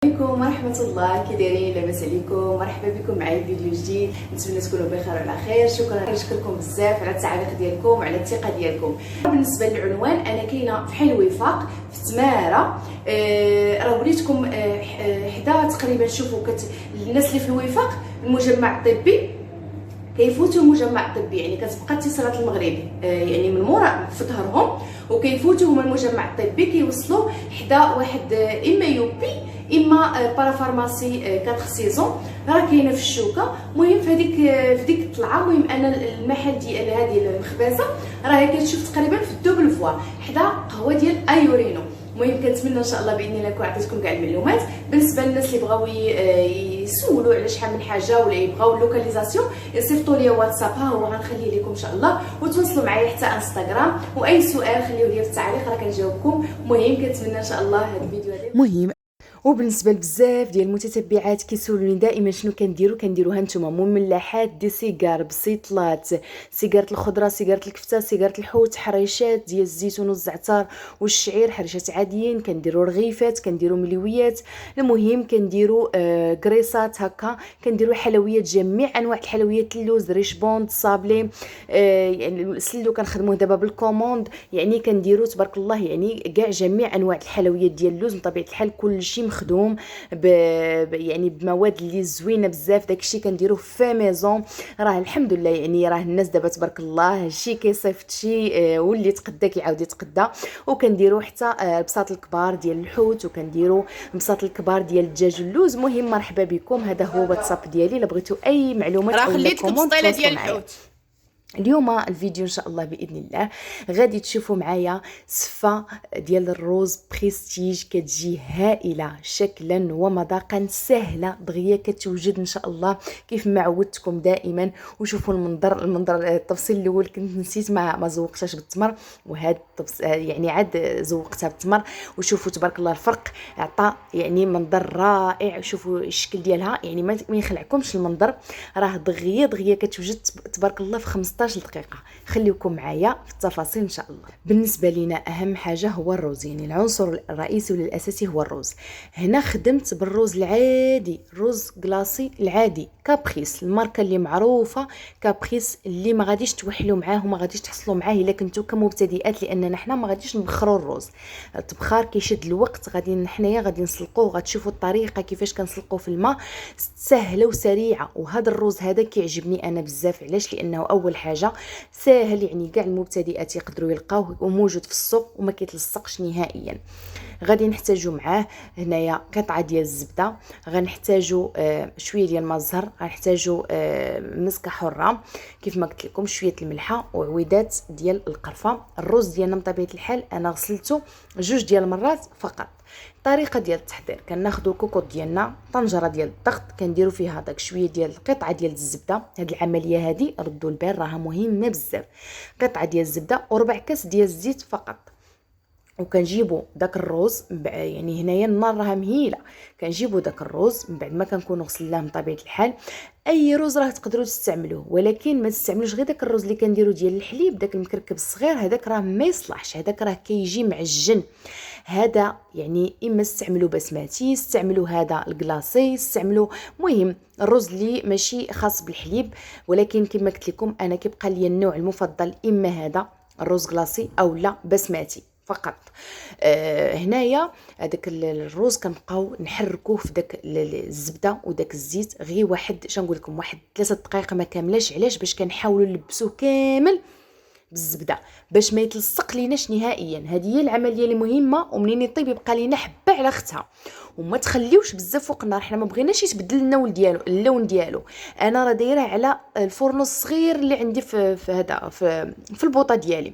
عليكم ورحمة الله، كي دايرين؟ لاباس عليكم؟ مرحبا بكم معايا في فيديو جديد. نتمنى تكونوا بخير وعلى خير. كنشكركم بزاف على التعليق ديالكم وعلى الثقة ديالكم. بالنسبة للعنوان، انا كاينة في حي الوفاق في تمارة. راه وليتكم حدا تقريبا. شوفوا الناس اللي في الوفاق المجمع الطبي كيفوتوا المجمع الطبي، يعني كتبقى اتصالات المغربي يعني من مورا في ظهرهم، وكيفوتوا هما المجمع الطبي كيوصلوا حدا واحد اما يوبي اما بارافارماسي 4 سيزون راه كاينه في الشوكه. المهم في ديك الطلعه، المهم انا المحل ديال هذه المخبزه راه كتشوف تقريبا في الدوبل فوا حدا قهوه ديال ايورينو. المهم كنتمنى ان شاء الله باذن الله نكون عطيتكم كاع المعلومات. بالنسبه للناس اللي بغاو يسولوا على شحال من حاجه ولا يبغاو اللوكاليزاسيون، يصيفطوا لي واتساب، ها هو غنخليه لكم ان شاء الله، وتواصلوا معايا حتى انستغرام. واي سؤال خليوه لي في التعليق راه كنجاوبكم. المهم كنتمنى ان شاء الله هذا الفيديو هذا مهم. وبالنسبه لبزاف ديال المتتبعات كيسولوني دائما شنو كنديروا هانتوما مملحات دي سيجار بسيطلات، سيجاره الخضره، سيجاره الكفته، سيجاره الحوت، حريشات ديال الزيتون والزعتر والشعير، حريشات عاديين، كنديروا رغيفات، كنديروا مليويات، المهم كنديروا كريسات هكا، كنديروا حلويات، جميع انواع الحلويات، اللوز، ريشبوند، صابلي، يعني السلو كنخدموه دابا بالكوموند، يعني كنديروا تبارك الله يعني كاع جميع انواع الحلويات ديال اللوز. بطبيعه الحال كلشي مخدوم يعني بمواد اللي زوينه بزاف. داكشي كنديروه في ميزون. راه الحمد لله يعني راه الناس دابا تبارك الله شي كيصيفط شي واللي تقدا كيعاود يتقدا. وكنديروا حتى البساط الكبار ديال الحوت، وكنديروا البساط الكبار ديال الدجاج اللوز. مهم مرحبا بكم. هذا هو واتساب ديالي، الا بغيتوا اي معلومات راه او خليتكم السطيله ديال معايا. الحوت. اليوم الفيديو ان شاء الله باذن الله غادي تشوفوا معايا صفه ديال الروز بريستيج، كتجي هائله شكلا ومذاقا، سهله دغيا كتوجد ان شاء الله كيف ما عودتكم دائما. وشوفوا المنظر التفصيل الاول كنت نسيت ما زوقتهاش بالتمر، وهذا يعني عاد زوقتها بالتمر. وشوفوا تبارك الله الفرق، عطى يعني منظر رائع. شوفوا الشكل ديالها، يعني ما يخلعكمش المنظر. راه دغيا كتوجد تبارك الله في 15 دقيقه. خليكم معايا في التفاصيل ان شاء الله. بالنسبه لنا اهم حاجه هو الروز، يعني العنصر الرئيسي والاساسي هو الروز. هنا خدمت بالروز العادي، روز كلاصي العادي كابريس، الماركه اللي معروفه كابريس، اللي ما غاديش توحلوا معاه وما غاديش تحصلوا معاه الا كنتو كمبتدئات، لاننا حنا ما غاديش نبخروا الروز. الطبخار كيشد الوقت، غادي حنايا غادي نسلقوه، غتشوفوا الطريقه كيفاش كنسلقوه في الماء، سهله وسريعه. وهذا الروز هذا كيعجبني انا بزاف. علاش؟ لانه اول حاجه ساهل، يعني كاع المبتدئات يقدروا يلقاوه، وموجود في السوق وما كيتلصقش نهائيا. غادي نحتاجوا معاه هنايا قطعه ديال الزبده، غنحتاجوا شويه ديال ما الزهر، غنحتاجوا مسكه حره كيف ما قلت لكم، شويه الملحه وعويدات ديال القرفه. الرز ديالنا بطبيعه الحال انا غسلته 2 ديال المرات فقط. الطريقه ديال التحضير، كناخذوا الكوكوط ديالنا، طنجره ديال الضغط، كنديروا فيها داك شويه ديال القطعه ديال الزبده. هاد العمليه هذه ردوا البال راها مهمه بزاف. قطعه ديال الزبده وربع كاس ديال الزيت فقط. وكنجيبوا داك الروز، يعني هنايا النار راها مهيله، كنجيبوا داك الروز من بعد ما كنكونوا غسلناه. بطبيعه الحال اي روز راه تقدروا تستعملوه، ولكن ما تستعملوش غير داك الروز اللي كنديروا ديال الحليب، داك المكركب الصغير هذاك راه ما يصلحش، هذاك راه كيجي معجن. هذا يعني اما استعملوا بسماتي، استعملوا هذا الكلاصي، استعملوا مهم الرز اللي ماشي خاص بالحليب. ولكن كما قلت لكم انا كيبقى لي النوع المفضل اما هذا الرز كلاصي او لا بسماتي فقط. هنايا هذاك الروز كنبقاو نحركوه في داك الزبده وداك الزيت غير واحد شنقول لكم واحد 3 دقائق ما كاملاش. علاش؟ باش كنحاولوا نلبسوه كامل بالزبده باش ما يتلصق ليناش نهائيا. هذه هي العمليه اللي مهمه، ومنين يطيب يبقى لينا حبه على اختها. وما تخليوش بزاف فوق النار، حنا ما بغيناش يتبدل لنا اللون ديالو. انا راه دايره على الفرن الصغير اللي عندي في البوطه ديالي،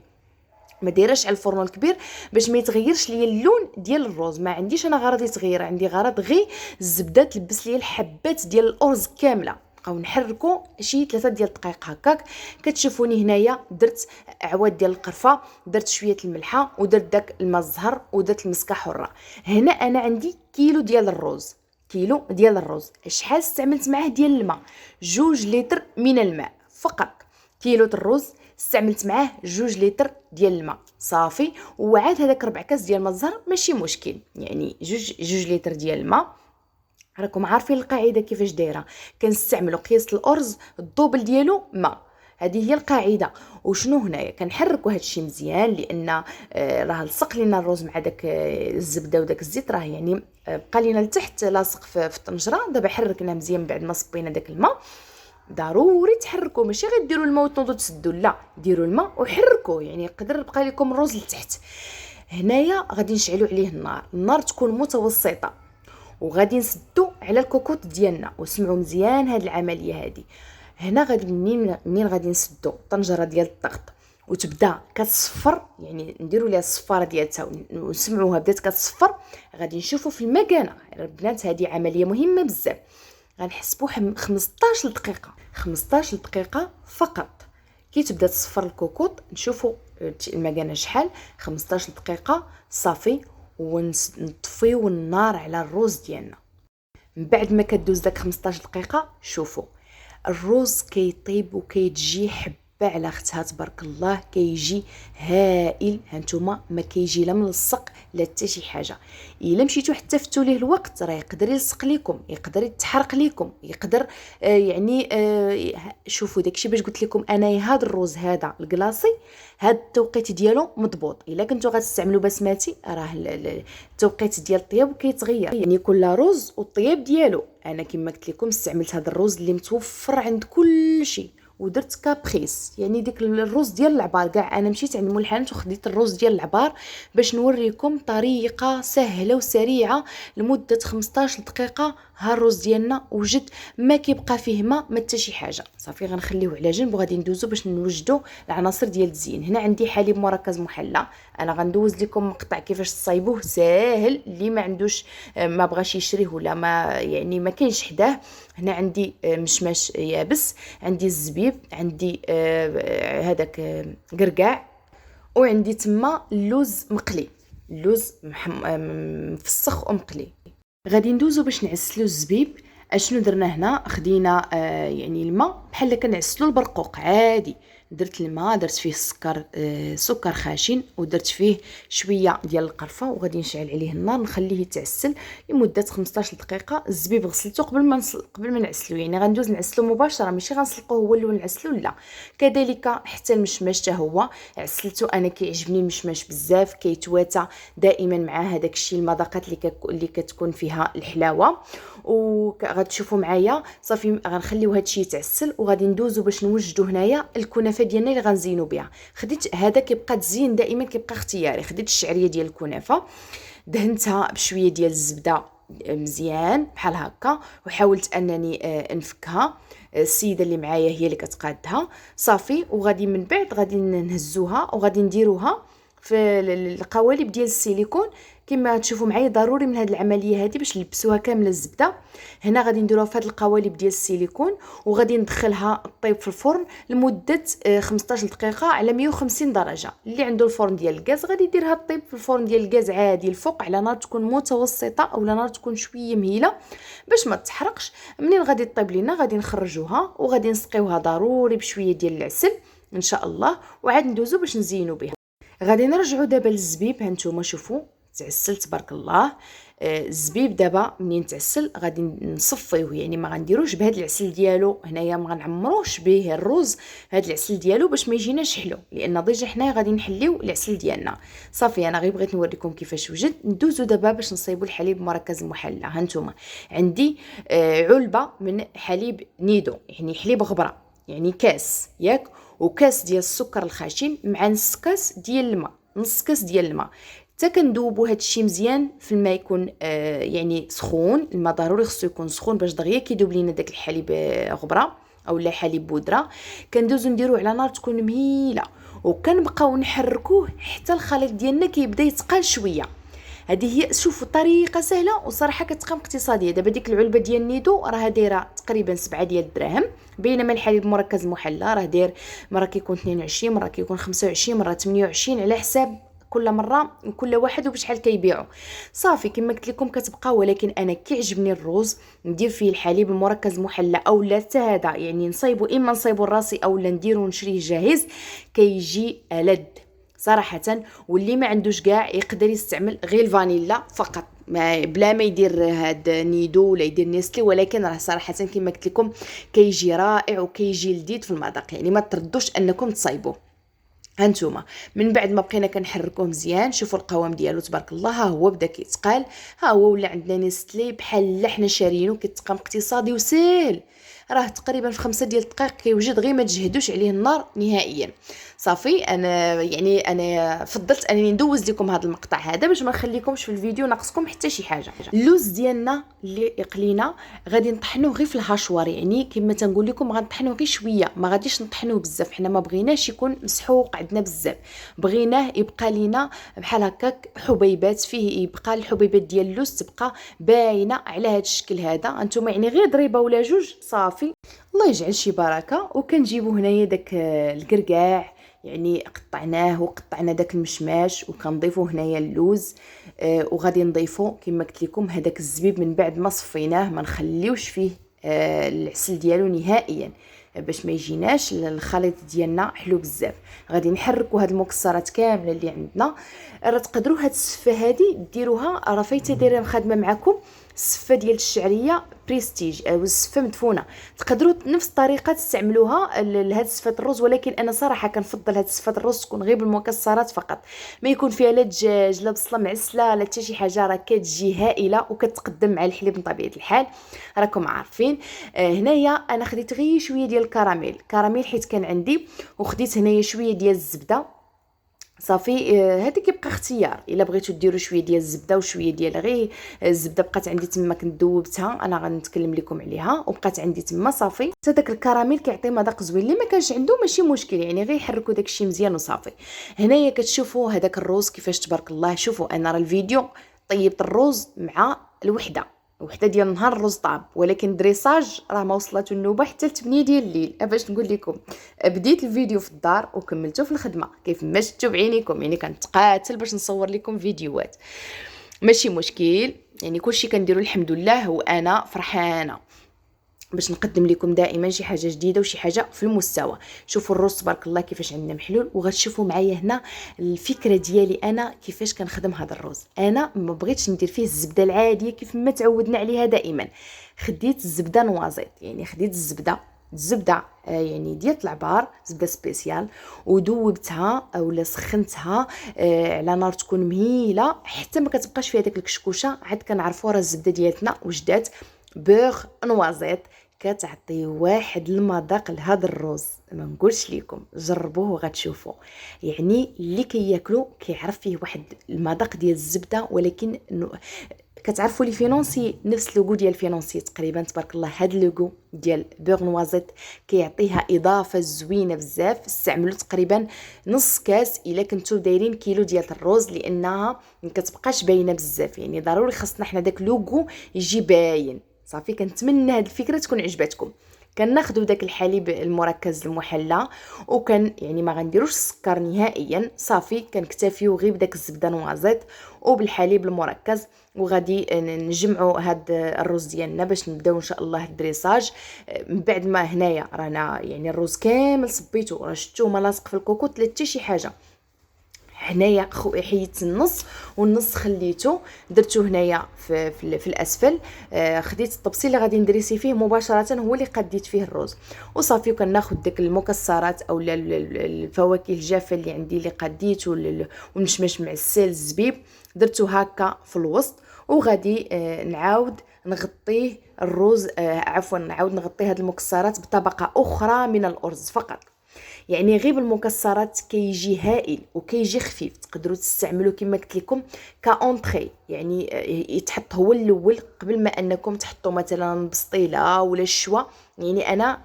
ما دايرهش على الفرن الكبير باش ما يتغيرش ليا اللون ديال الروز. ما عنديش انا غرض يتغير، عندي غرض غير الزبده تلبس ليا الحبات ديال الارز كامله. بقاو نحركو شي 3 ديال الدقائق هكاك. كتشوفوني هنايا درت عواد ديال القرفه، درت شويه الملحه، ودرت داك الماء الزهر، ودرت المسكه حره. هنا انا عندي كيلو ديال الروز، كيلو ديال الروز. شحال استعملت معاه ديال الماء؟ 2 لتر من الماء فقط. كيلو الرز استعملت معاه 2 لتر ديال الماء صافي. وعاد هذاك 4 كاس ديال الماء الزهر ماشي مشكل، يعني 2 لتر ديال الماء راكم عارفين القاعده كيفاش دايره، كنستعملوا قياس الارز الدوبل ديالو ماء. هذه هي القاعده. وشنو هنايا كنحركوا هذا الشيء مزيان، لان راه لصق لينا الروز مع داك الزبده وداك الزيت، راه يعني بقى لينا لتحت لاصق في الطنجره. دابا حركناه مزيان بعد ما صبينا داك الماء. ضروري تحركوا، ماشي غير ديروا الماء وتنوضوا تسدوا، لا ديروا الماء وحركوا، يعني يقدر يبقى لكم الروز لتحت. هنايا غادي نشعلوا عليه النار تكون متوسطه، وغادي نسدوا على الكوكوط ديالنا. وسمعوا مزيان هاد العمليه هادي. هنا غادي منين غادي نسدوا الطنجره ديال الضغط وتبدا كتصفر، يعني نديروا ليها الصفاره ديالتها ونسمعوها بدات كتصفر، غادي نشوفوا في المكانه. البنات هذه عمليه مهمه بزاف. غنحسبوا 15 دقيقه، 15 دقيقه فقط. كي تبدا تصفر الكوكوط نشوفوا المكانه شحال. 15 دقيقه صافي، ونطفيو النار على الروز ديالنا. من بعد ما كدوز داك 15 دقيقه شوفوا الروز كيطيب وكيتجي حبه على اختها تبارك الله، كيجي هائل. هانتوما ما كيجي لا ملصق لا حتى شي حاجه. الا مشيتو حتى فتو ليه الوقت راه يقدر يلصق لكم، يقدر يتحرق لكم، يقدر شوفوا داكشي باش قلت لكم انايا. هذا الروز هذا الكلاصي هذا التوقيت ديالو مضبوط. الا كنتو غتستعملوا بسماتي راه التوقيت ديال الطياب كيتغير، يعني كل روز والطياب ديالو. انا كما قلت لكم استعملت هذا الروز اللي متوفر عند كل شيء، ودرت كابريس يعني ديك الروز ديال العبار. كاع انا مشيت عند مول الحانوت وخديت الروز ديال العبار باش نوريكم طريقه سهله وسريعه لمده 15 دقيقه. ها الروز ديالنا وجد ما كيبقى فيه ما حتى شي حاجه. صافي غنخليوه على جنب وغادي ندوزو باش نوجدوا العناصر ديال التزيين. هنا عندي حليب مركز محلى، انا غندوز لكم مقطع كيفاش تصايبوه ساهل. اللي ما عندوش ما بغاش يشريه ولا ما يعني ما كاينش حداه، هنا عندي مشماش يابس، عندي الزبيب، عندي هذاك قرقاع، وعندي تما اللوز مقلي، اللوز مفسخ ومقلي. غادي ندوزو باش نعسلو الزبيب. اشنو درنا هنا؟ خدينا يعني الماء بحال كنعسلو البرقوق عادي. درت الماء، درت فيه السكر، سكر خاشن، ودرت فيه شويه ديال القرفه، وغادي نشعل عليه النار نخليه يتعسل لمده 15 دقيقه. الزبيب غسلته قبل ما نعسلو، يعني غندوز نعسلو مباشره، ماشي غنسلقوه هو الاول نعسلو لا. كذلك حتى المشماش حتى هو عسلته. انا كيعجبني المشماش بزاف، كيتواتى دائما مع هذاك الشيء المذاقات اللي كتكون فيها الحلاوه. وغتشوفوا معايا صافي غنخليو هادشي يتعسل، وغادي ندوزو باش نوجدو هنايا الكنافه ديالنا اللي غنزينو بها. خديت هذا كيبقى تزيين دائما كيبقى اختياري. خديت الشعريه ديال الكنافه دهنتها بشويه ديال الزبده مزيان بحال هكا، وحاولت انني نفكها. السيده اللي معايا هي اللي كتقادها صافي. وغادي من بعد غادي نهزوها وغادي نديروها في القوالب ديال السيليكون كما تشوفوا معايا. ضروري من هذه العمليه هذه باش نلبسوها كامله الزبده. هنا غادي نديروها في هذه القوالب ديال السيليكون، وغادي ندخلها طيب في الفرن لمده 15 دقيقه على 150 درجه. اللي عنده الفرن ديال الغاز غادي يديرها طيب في الفرن ديال الغاز عادي الفوق على نار تكون متوسطه او نار تكون شويه مهيله باش ما تحرقش. منين غادي طيب لينا غادي نخرجوها وغادي نسقيوها ضروري بشويه ديال العسل ان شاء الله، وعاد ندوزو باش نزينو بها. غادي نرجعوا دابا للزبيب. هانتوما شوفوا تعسل تبارك الله. الزبيب دابا منين تعسل غادي نصفيوه، يعني ما غنديروش بهذا العسل ديالو هنايا، ما غنعمروش به الرز هذا العسل ديالو باش ما يجيناش حلو، لان ديجا حنايا غادي نحليو العسل ديالنا. صافي انا غير بغيت نوريكم كيفاش وجد. ندوزو دابا باش نصايبوا الحليب مركز محلى. هانتوما عندي علبه من حليب نيدو، يعني حليب غبره، يعني كاس ياك، وكاس ديال السكر الخاشن مع نص كاس ديال الماء، نص كاس ديال الماء. حتى كندوبوا هذا الشيء مزيان في الماء يكون يعني سخون. الماء ضروري خصو يكون سخون باش دغيا كيدوب لينا داك الحليب غبره اولا حليب بودره. كندوزو نديروه على نار تكون مهيله، وكنبقاو نحركوه حتى الخليط ديالنا كيبدا يتقال شويه. هذه هي شوفوا طريقه سهله وصراحه كتقام اقتصاديه. دابا ديك العلبه ديال النيدو راه دايره تقريبا 7 ديال الدراهم، بينما الحليب مركز محلى راه داير مره كيكون 22، مره كيكون 25، مره 28، على حساب كل مره كل واحد وبشحال كيبيعوا. صافي كما قلت لكم كتبقى. ولكن انا كيعجبني الروز ندير فيه الحليب المركز محلى اولا حتى هذا، يعني نصايبو اما نصايبو الراسي اولا نديرو نشريه جاهز، كيجي ألذ صراحه. واللي ما عندوش كاع يقدر يستعمل غير الفانيلا فقط. بلا ما يدير هاد نيدو ولا يدير نيسلي، ولكن راه صراحه كما قلت لكم كيجي رائع وكيجي لذيذ في المذاق، يعني ما تردوش انكم تصايبوه. هانتوما من بعد ما بقينا كنحركوه مزيان، شوفوا القوام ديالو تبارك الله، ها هو بدا كيتقال، ها هو ولا عندنا نيستلي بحال حنا شاريينو، كيتقام اقتصادي وسهل، راه تقريبا في 5 ديال الدقائق كيوجد، غير ما تجهدوش عليه النار نهائيا. صافي انا يعني انا فضلت انني ندوز لكم هذا المقطع هذا باش ما نخليكمش في الفيديو ناقصكم حتى شي حاجه. اللوز ديالنا اللي قلينا غادي نطحنوه غير في الهاشوار، يعني كما تنقول لكم غنطحنوه غير شويه، ما غاديش نطحنوه بزاف، حنا ما بغيناش يكون مسحوق عندنا بزاف، بغيناه يبقى لينا بحال هكاك حبيبات فيه، يبقى الحبيبات ديال اللوز تبقى باينه على هذا الشكل هذا. انتم يعني غير ضريبه ولا جوج صافي، الله يجعل شي بركه. وكنجيبوا هنايا داك الكركاع، يعني قطعناه وقطعنا داك المشماش، وكنضيفوا هنايا اللوز، وغادي نضيفوا كما قلت لكم هذاك الزبيب من بعد ما صفيناه، ما نخليوش فيه العسل ديالو نهائيا باش ما يجيناش الخليط ديالنا حلو بزاف. غادي نحركوا هاد المكسرات كامله اللي عندنا. راه تقدروا هاد السفه هادي ديروها، راه فايته دايره خادمه معكم السفه ديال الشعريه بريستيج او السفه مدفونه، تقدروا نفس الطريقه تستعملوها لهاد سفه الرز، ولكن انا صراحه كنفضل هاد سفه الرز تكون غير بالمكسرات فقط، ما يكون فيها لا دجاج لا بصله معسله لا حتى شي حاجه، راه كتجي هائله وكتقدم مع الحليب بطبيعه الحال، راكم عارفين. هنايا انا خديت غير شويه ديال الكراميل حيت كان عندي، وخديت هنايا شويه ديال الزبده صافي. هذا كيبقى اختيار، الا بغيتو ديروا شويه ديال الزبده وشويه ديال غير الزبده بقات عندي تما كنت ذوبتها، انا غنتكلم لكم عليها وبقات عندي تما صافي. حتى داك الكراميل كيعطي مذاق زوين، اللي ما كانش عنده ماشي مشكل، يعني غير يحركوا داكشي مزيان وصافي. هنايا كتشوفوا هذاك الروز كيفاش تبارك الله. شوفوا انا راه الفيديو طيبت الروز مع وحده ديال النهار الرز طاب، ولكن دريساج راه ما وصلت النوبه حتى ل 8 ديال الليل. باش نقول لكم بديت الفيديو في الدار وكملته في الخدمه، كيف ما شفتوا بعينيكم، يعني كنتقاتل باش نصور لكم فيديوهات، ماشي مشكل، يعني كلشي كنديروا الحمد لله، وانا فرحانه باش نقدم لكم دائما شي حاجه جديده وشي حاجه في المستوى. شوفوا الرز تبارك الله كيفاش عندنا محلول، وغتشوفوا معايا هنا الفكره ديالي انا كيفاش كنخدم هذا الرز. انا ما بغيتش ندير فيه الزبده العاديه كيف ما تعودنا عليها دائما، خديت الزبده نوازيط، يعني خديت الزبده يعني ديال العبار، زبده سبيسيال، وذوبتها اولا سخنتها على نار تكون مهيله حتى ما كتبقاش فيها داك الكشكوشه. عاد كنعرفوا راه الزبده ديالتنا وجدات بوغ نوازيط، كتعطي واحد المذاق لهذا الرز ما نقولش لكم، جربوه وغتشوفوا، يعني اللي كياكلو كيعرف فيه واحد المذاق ديال الزبده. ولكن كتعرفوا لي فينونسي نفس لوغو ديال فينونسي تقريبا تبارك الله، هاد لوغو ديال بوغ نوازيط كيعطيها اضافه زوينه بزاف. استعملوا تقريبا نص كاس الا كنتو دايرين كيلو ديال الرز، لانها ما كتبقاش باينه بزاف، يعني ضروري خاصنا حنا داك لوغو يجي باين صافي. كنتمنى هاد الفكره تكون عجبتكم. كناخذوا داك الحليب المركز المحلى، وكان يعني ما غنديروش السكر نهائيا، صافي كنكتفيو غير بداك الزبده نوازيط وبالحليب المركز، وغادي نجمعوا هاد الرز ديالنا باش نبداو ان شاء الله الدريساج. من بعد ما هنايا رانا يعني الرز كامل صبيتو، راه شفتوه ما لاصق في الكوكوط لا حتى شي حاجه. هنايا حيدت النص والنص خليته درتو هنايا في الاسفل. خديت الطبسيل اللي غادي ندريسي فيه مباشره هو اللي قديت فيه الرز وصافي. وكناخذ داك المكسرات او الفواكه الجافه اللي عندي اللي قديت والمشمش معسل الزبيب درتو هكا في الوسط، وغادي نعاود نغطيه الرز عفوا نعاود نغطي هاد المكسرات بطبقه اخرى من الارز فقط. يعني غير بالمكسرات كيجي هائل وكيجي خفيف، تقدروا تستعملوا كما قلت لكم كاونطري، يعني يتحط هو الاول قبل ما انكم تحطوا مثلا بسطيله ولا الشوا. يعني انا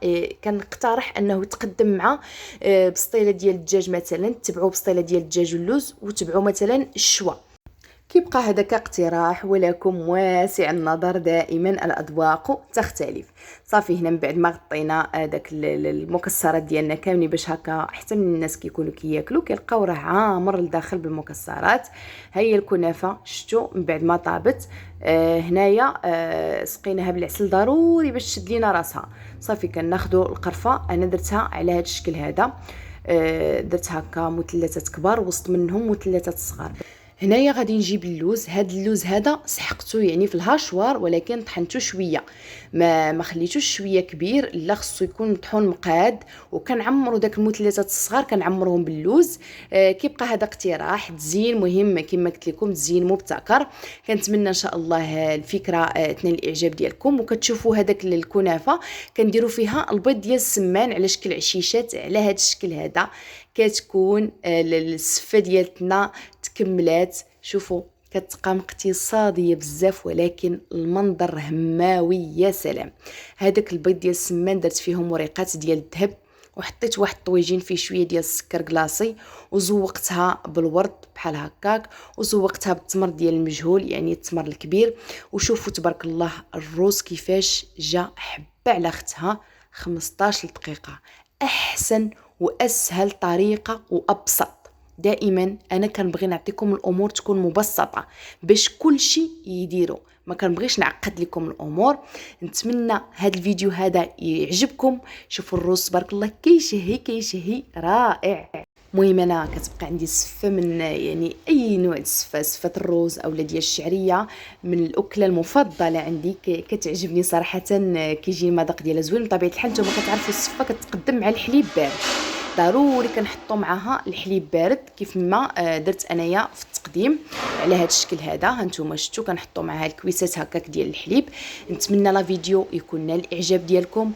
كنقترح انه يتقدم مع بسطيله ديال الدجاج، مثلا تبعوا بسطيله ديال الدجاج واللوز وتبعوا مثلا الشوا. كيبقى هذا كاقتراح، ولكم واسع النظر، دائما الاذواق تختلف. صافي هنا من بعد ما غطينا داك المكسرات ديالنا كاملين باش هكا حتى من الناس كيكونوا كياكلوا كيلقاو راه عامر لداخل بالمكسرات. هي الكنافه شفتوا من بعد ما طابت هنايا سقيناها بالعسل ضروري باش تشد لينا راسها. صافي كناخذوا القرفه، انا درتها على هذا الشكل هذا، درت هكا مثلثات كبار وسط منهم مثلثات صغار. هنايا غادي نجيب اللوز. هاد اللوز هذا سحقته يعني في الهاشوار، ولكن طحنته شويه، ما خليتوش شويه كبير، لا خصو يكون مطحون مقاد. وكنعمروا داك المثلثات الصغار كنعمرهم باللوز. كيبقى هذا اقتراح تزيين مهم كما قلت لكم، تزيين مبتكر. كنتمنى ان شاء الله الفكره تنال الاعجاب ديالكم. وكتشوفوا هذاك الكنافه كنديروا فيها البيض ديال السمان على شكل عشيشات على هذا الشكل هذا. كتكون السفه ديالتنا تكملات. شوفوا كتبقى اقتصاديه بزاف، ولكن المنظر هماوي يا سلام. هذاك البيض ديال السمان درت فيهم وريقات ديال الذهب، وحطيت واحد الطويجين فيه شويه ديال السكر كلاصي، وزوقتها بالورد بحال هكاك، وزوقتها بالتمر ديال المجهول يعني التمر الكبير. وشوفوا تبارك الله الروز كيفاش جا حبه على اختها. 15 دقيقه احسن واسهل طريقه وابسط. دائما انا كنبغي نعطيكم الامور تكون مبسطه باش كل شيء يديروا، ما كنبغيش نعقد لكم الامور. نتمنى هذا الفيديو هذا يعجبكم. شوفوا الروز تبارك الله كيشهي رائع. المهم انا كتبقى عندي سفه من يعني اي نوع السفه، سفه الروز او ديال الشعريه، من الاكله المفضله عندي. كتعجبني صراحه، كيجي المذاق ديالها زوين. بطبيعه الحال نتوما كتعرفوا السفه كتقدم مع الحليب بارد، ضروري كنحطوا معها الحليب بارد كيف ما درت انايا في التقديم على هذا الشكل هذا. هانتوما شفتوا كنحطوا معها الكويسات هكاك ديال الحليب. نتمنى لا فيديو يكون نال الاعجاب ديالكم.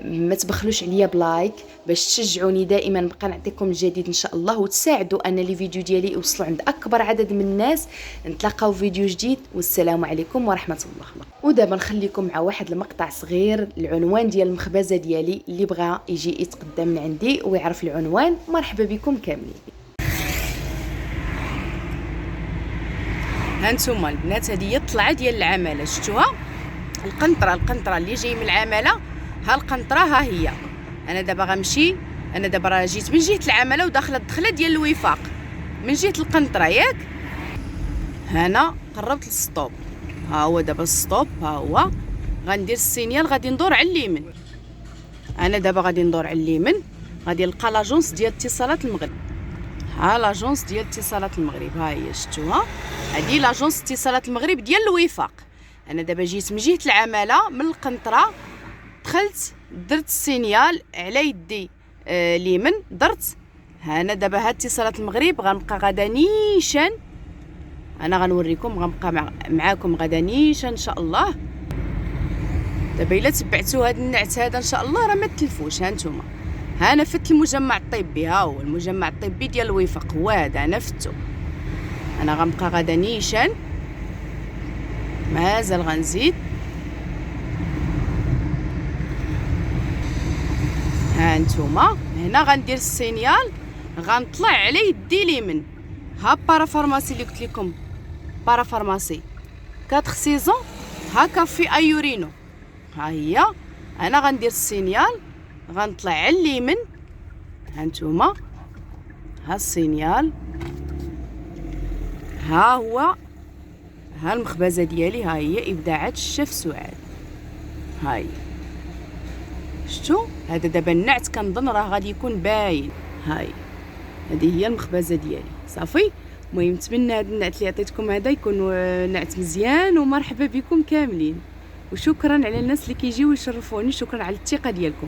ما تبخلوش عليا بلايك باش تشجعوني دائما نبقى نعطيكم الجديد ان شاء الله، وتساعدوا ان لي فيديو ديالي يوصلوا عند اكبر عدد من الناس. نتلاقاو فيديو جديد، والسلام عليكم ورحمه الله. ودابا نخليكم مع واحد المقطع صغير، العنوان ديال المخبزه ديالي. اللي بغى يجي يتقدم من عندي ويعرف العنوان مرحبا بكم كاملين. هانتوما البنات، هذه هي الطلعه ديال العماله، شفتوها؟ القنطره اللي جاي من العماله، ها القنطره ها هي. انا دابا غنمشي، انا دابا راه جيت من جهه العماله وداخله الدخله ديال الوفاق من جهه القنطره ياك. هنا قربت للسطوب، ها هو دابا السطوب، ها هو غندير السينيال، غادي ندور على اليمين. انا دابا غادي ندور على اليمين، غادي نلقى لاجونس ديال اتصالات المغرب. ها لاجونس ديال اتصالات المغرب، ها هي شفتوها، هذه لاجونس اتصالات المغرب ديال الوفاق. انا دابا جيت من جهه العماله من القنطره، دخلت درت السينيال على يدي اليمين درت. انا دابا ها اتصالات المغرب غنبقى غدا نيشان، انا غنوريكم، غنبقى معاكم غدا نيشان ان شاء الله. دابا الا تبعتوا هذا النعت هذا ان شاء الله راه ما تلفوش. ها نتوما، ها انا فت المجمع الطبي، ها هو المجمع الطبي ديال الوفاق، هو هذا انا فتو. انا غنبقى غدا نيشان، مازال غنزيد. ها نتوما هنا غندير السينيال، غنطلع على يدي اليمين. ها بارافارماسي اللي قلت لكم، بارافارماسي 4 سيزون، ها كافي ايورينو، ها هي. انا غندير السينيال، غنطلع على اليمين. ها نتوما، ها السينيال، ها هو، ها المخبزه ديالي، ها هي ابداعات الشيف سعاد، ها هي شفتوا. هذا دابا النعت كنظن راه غادي يكون باين، ها هي هذه هي المخبزه ديالي صافي. المهم نتمنى هذا النعت اللي عطيتكم هذا يكون نعت مزيان، ومرحبا بكم كاملين، وشكرا على الناس اللي كيجيو يشرفوني، شكرا على الثقه ديالكم.